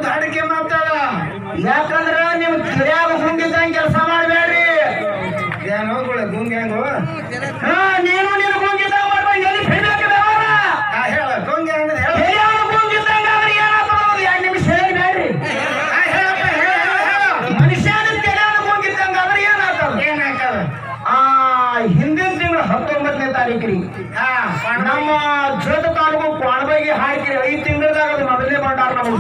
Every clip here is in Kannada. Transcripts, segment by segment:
ದಾಡಿಕೆ ಮಾತಾಡ ಯಾಕಂದ್ರ ನೀವು ತಿರ್ಯಾಗ ಗುಂಗಿದ್ದಂಗ ಕೆಲಸ ಮಾಡ್ಬೇಡ್ರಿ ಏನ್ ಹೋಗ್ಬಿಡ ಗುಂಗ ಹೆಂಗು ನೀನು ನೀನು ಗುಂಗಿದ್ದಂಗ ಮಾಡ್ಬೇಕು ಎಲ್ಲಿ ಹೇಳ ಗುಂಗ ಗುಂಗಿದ್ದಂಗ ಆದ್ರೆ ಏನಾಗ್ತದ 2 ನಿಮಿಷ ಹೇಳಿಬೇಡ್ರಿ ಮನುಷ್ಯನ ತೆರ್ಯಾಗ ಗುಂಗಿದ್ದಂಗ ಆದ್ರೆ ಏನಾಗ್ತದ ಹಿಂದಿನ ತಿಂಗಳು 19ನೇ ತಾರೀಕ್ರಿ ನಮ್ಮ ಜೋತ ತಾಲೂಕು ಕ್ವಾಣಬಾಗಿ ಹಾಕಿರಿ 5 ತಿಂಗಳದಾಗ ಅದು ಮೊದಲನೇ ಬಂಡಾರ ನಮಗೆ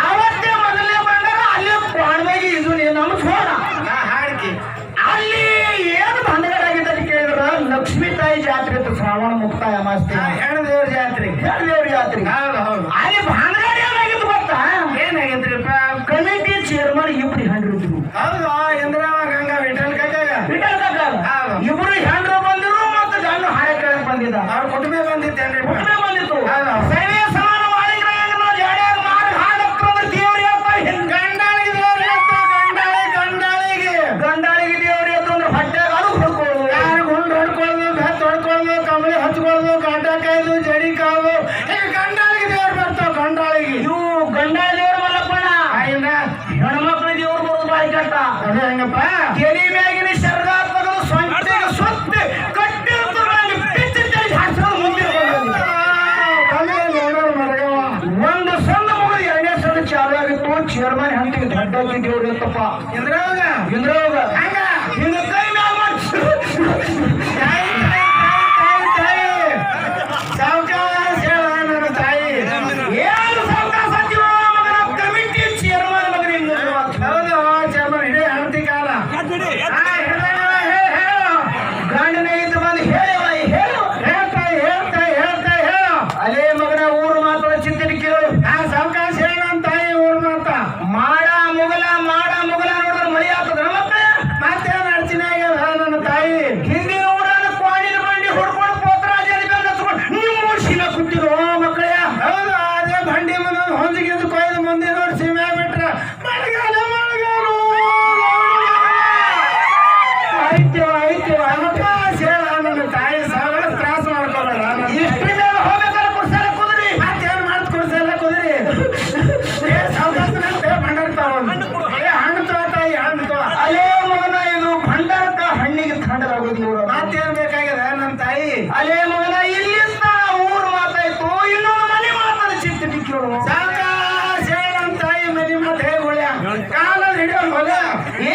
ಆವತ್ತೇ ಮೊದಲನೇ ಬಂಡಾರ ಅಲ್ಲಿ ಕ್ವಾಣಬಾಗಿ ಇದು ನಮ್ಮ ಸೋಣ ಹಾಡಿಕೆ ಅಲ್ಲಿ ಏನು ಬಂಡಗಾರಾಗಿದ್ದ ಕೇಳಿದ್ರ ಲಕ್ಷ್ಮೀ ತಾಯಿ ಜಾತ್ರೆ ಇತ್ತು ಶ್ರಾವಣ ಮುಕ್ತಾಯ ಅಮಾಸ್ತಿ ಹೆಣ್ಣದೇವ್ರ ಜಾತ್ರೆ ಅಲ್ಲಿ ಭಾಂಡಗಾರ ಏನಾಗಿತ್ತು ಗೊತ್ತಾ ಏನಾಗಿದ್ರಿಪ್ಪ ಕಮಿಟಿ ಚೇರ್ಮನ್ ಇಬ್ರು ಹೆಂಡ್ರಿದ್ರು ಹೌದು ಇಂದ್ರಾವ ಗಂಗಾ ವಿಠಲ್ ಕಾಕ ಇಬ್ರು ಹೆಂಡ್ರು ಬಂದಿರು ಮತ್ತೆ ಗಂಡು ಹಾಳೆ ಕೇಳಕ್ ಬಂದಿದ್ದ ಅವ್ರ ಕುಟುಂಬ ಬಂದಿತ್ತೇನ್ರಿ ಕುಟುಂಬ ಬಂದಿತ್ತು ಸೈನ್ಯ ಸಮಾನ ಮಾಡಿದ್ರಾಗ ಜಾಡ್ಯಾಗ ಮಾರಿ ಹಾಡಕ್ರ ದೇವ್ರಿ ಅಪ್ಪ ಗಂಡಾಳಿಗೆ ದೇವ್ರಿ ಅಂತಂದ್ರೆ ಹೊಟ್ಟೆಗ ಅದು ಹೊಡ್ಕೊಳ್ಳೋದು ಯಾರು ಗುಂಡು ಹೊಡ್ಕೊಳ್ಳೋದು ಬೆತ್ತ ಹೊಡ್ಕೊಳ್ಳೋದು ಕಮಳಿ ಹಚ್ಕೊಳ್ಳೋದು ಕಾಟ ಕಾಯ್ದು ಜಡಿ ಕಾವು ಈಗ ಗಂಡಾಳಿಗೆ ದೇವ್ರು ಬರ್ತಾವ ಗಂಡಾಳಿಗೆ ಇವು ಗಂಡಾಳಿ ದೇವ್ರು ಮಲ್ಲಪ್ಪಣ್ಣ ಹೆಣ್ಮಕ್ಳು ದೇವ್ರು ಬರೋದು ಬಾಯಿ ಕಟ್ಟ ಅದೇ ಹಂಗಪ್ಪ ತೆಲಿ ಮ್ಯಾಗಿನ ಶರ್ಗ ತಗದು ಸೊಂಟಿಗೆ ಸುತ್ತಿ ಕಟ್ಟಿ ಒಂದು ಸಣ್ಣ ಮಗು 2ನೇ ಸಣ್ಣ ಚಾಲು ಆಗಿತ್ತು ಚೇರ್ಮನ್ ಹಂತಿಗೆ ದೊಡ್ಡ ದೇವ್ರು ಇತ್ತಪ್ಪ ಇಂದ್ರಾವಾಗ ಹಿಂಗ ಕೈ ಮ್ಯಾಲ ಸಾವಕಾಶ ಹೇಳ ನನ್ನ ತಾಯಿ ಏನು ಸಾವಕಾಶ ಅಂತೀವೋ ಮಗನ ಕಮಿಟಿ ಚೇರ್ಮನ್ ಮಗನಿಂದ ಹೌದು ಚೇರ್ಮನ್ ಇಡೀ ಹಂತಿ ಕಾಲ ಗಂಡನ ಇದ್ದು ಬಂದು ಹೇಳು ಅಲೇ ಮಗನ ಊರು ಮಾತಾಡ ಚಿಂತನೆ ಕೇಳು ಸಾವಕಾಶ ಹೇಳ ಅಂತ ತಾಯಿ ಊರು ಮಾತ ಮಾಡ ಮುಗಲ ನೋಡಿದ್ರೆ ಮಳಿ ಆಗ್ತದ ಮತ್ತೇನ್ ಅಡ್ಚಿನ ನನ್ನ ತಾಯಿ ಹಿಂದಿನ ಊರಾಗ ಕ್ವಾಣಿನ ಬಂಡಿ ಹೊಡ್ಕೊಂಡು ಪೋತ್ರಾಜಿ ನಿಮ್ಮ ಶಿಲ ಕುಟ್ಟಿದ್ರು ಮಕ್ಕಳೇ ಹೌದು ಅದೇ ಬಂಡಿ ಮುಂದೆ ಹೊಂದಿಗಿಂದು ಕೊಯ್ದು ಮುಂದೆ ನೋಡಿ ಸೀಮೆ ಬಿಟ್ರ ಮಳೆಗಾಲ ಆಯ್ತು ಅವಕಾಶ ಹೇಳ ನನ್ನ ತಾಯಿ ಸಾವಿರ ತ್ರಾಸ ಮಾಡ್ಕೋಬೇಡ ಇಷ್ಟು ಮೇಲೆ ಹೋಗ್ಬೇಕಾದ್ರೆ ಕುರ್ಸಲ್ಲ ಕುದ್ರಿ ಮತ್ತೇನ್ ಮಾಡ್ತ ಕುರ್ಸಲ್ಲ ಕುದ್ರಿ ಹಣ್ಣು ತೋ ತಾಯಿ ಹಣ್ಣು ತೋ ಅಲೇ ಮಗನ ಇದು ಭಂಡಾರಕ್ಕ ಹಣ್ಣಿಗೆ ಥಂಡರಾಗೋದು ಮತ್ತೇನ್ ಬೇಕಾಗಿದೆ ನನ್ನ ತಾಯಿ ಅಲೇ ಮಗನ ಇಲ್ಲಿಂದ ಊರು ಮಾತಾಯ್ತು ಇನ್ನೊಂದು ಮನೆ ಮಾತಾಡ ಚಿತ್ತ ಟಿಕ್ಕಿರು ಸಾವಕಾಶ ಹೇಳ ನನ್ನ ತಾಯಿ ಮನೆ ಮಾತು ಹೇಳ ಕಾಲ ಹಿಡಿಯೋದು ಹೋಗ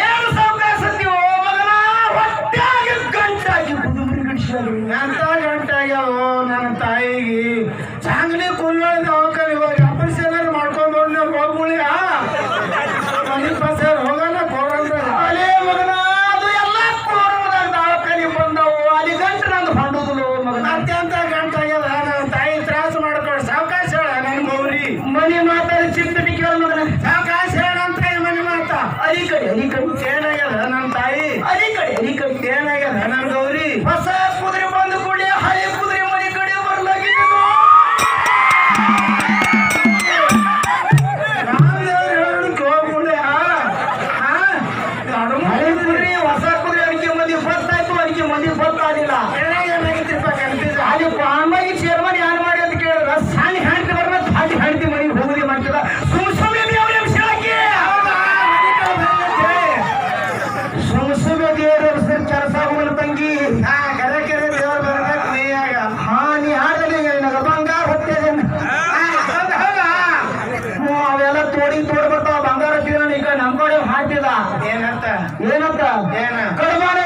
ಏನು ಸಾವಕಾಶ ಅಂತೀವೋ ಮಗನ ಹೊಟ್ಟಾಗಿ ಗಂಟಾಗಿ ಕುದುಮರಿ ಗಿಡಿಸಿದ್ರು ಎಂತ ಗಂಟಾಗ್ಯಾವೋ ನನ್ನ ತಾಯಿಗೆ ಚಾಂಗ್ಲಿ ಕುಲ್ಲೊಳದ ಹೋಗ್ತಾರೆ ಇವಾಗ ಆಪರೇಷನ್ ಮಾಡ್ಕೊಂಡು ಹೋಗ್ಬಿಳಿಯ ಮನೆ ಪಾಸ ಹೋಗಲ್ಲ ಕೋರಂದ್ರ ಅಲೇ ಮಗನ ಅದು ಎಲ್ಲ ಕೋರಮದಾಗ ದವಾಖಾನೆ ಬಂದವು ಅಲ್ಲಿ ಗಂಟು ನಂದು ಹೊಂಡುದಿಲ್ಲ ಮಗನ ಅತ್ಯಂತ ಗಂಟಾಗ್ಯದ ನನ್ನ ತಾಯಿ ತ್ರಾಸ ಮಾಡ್ಕೊಂಡು ಸಾವಕಾಶ ಹೇಳ ನನ್ನ ಗೌರಿ ಮನೆ ಮಾತಾಡಿ ಚಿಂತನೆ ಕೇಳ ಮಗನ ಸಾವಕಾಶ ಹೇಳ ಅಂತ ಮನೆ ಮಾತ ಅಲಿ ಕಡೆ ಏನಾಗ್ಯದ ನನ್ನ ತಾಯಿ ಅಲಿ ಕಡೆ ಏನಾಗ್ಯದ ನನ್ನ ಗೌರಿ ಹೊಸ ಕುದುರೆ ಬಂದು ಕೂಡಿ ಹಳೆ ಕುದುರೆ ಮನೆ ಕಡೆ ಬರ್ಲಾಗಿದ್ದು ಹೊಸ ಕುದುರೆ ಅಡಿಕೆ ಮಂದಿ ಗೊತ್ತಾಯ್ತು ಅಡಿಕೆ ಮಂದಿ ಗೊತ್ತಾಗಿಲ್ಲ ಅಲ್ಲಿ ಅಮ್ಮಾಗಿ ಚೇರ್ಮನ್ ಯಾರು ಮಾಡಿ ಅಂತ ಕೇಳಿದ್ರ ಸಣ್ಣ ಹೆಂಡತಿ ಬರ್ಬ ಹಾಟಿ ಹೆಂಡತಿ ಮನೆಗೆ ಹೋಗುದೇ ಮಾಡ್ತಿದ ಸುಮ್ಸುಮೆ ದೇವ್ರ ಕೆಲಸ ಹೋಗಲು ತಂಗಿ ಕೆರೆ ದೇವ್ರು ಬರ್ಬೇಕು ನೀಯಾಗ ನೀ ಹಾಡಲಿ ಬಂಗಾರ ಹೊತ್ತೇನೆ ಅವೆಲ್ಲ ತೋಡ್ ಬರ್ತಾವ ಬಂಗಾರ ತೀರ ಈಗ ನಮ್ ಕಡೆ ಹಾಕಿದ ಏನಂತ ಕಡಿಮೆ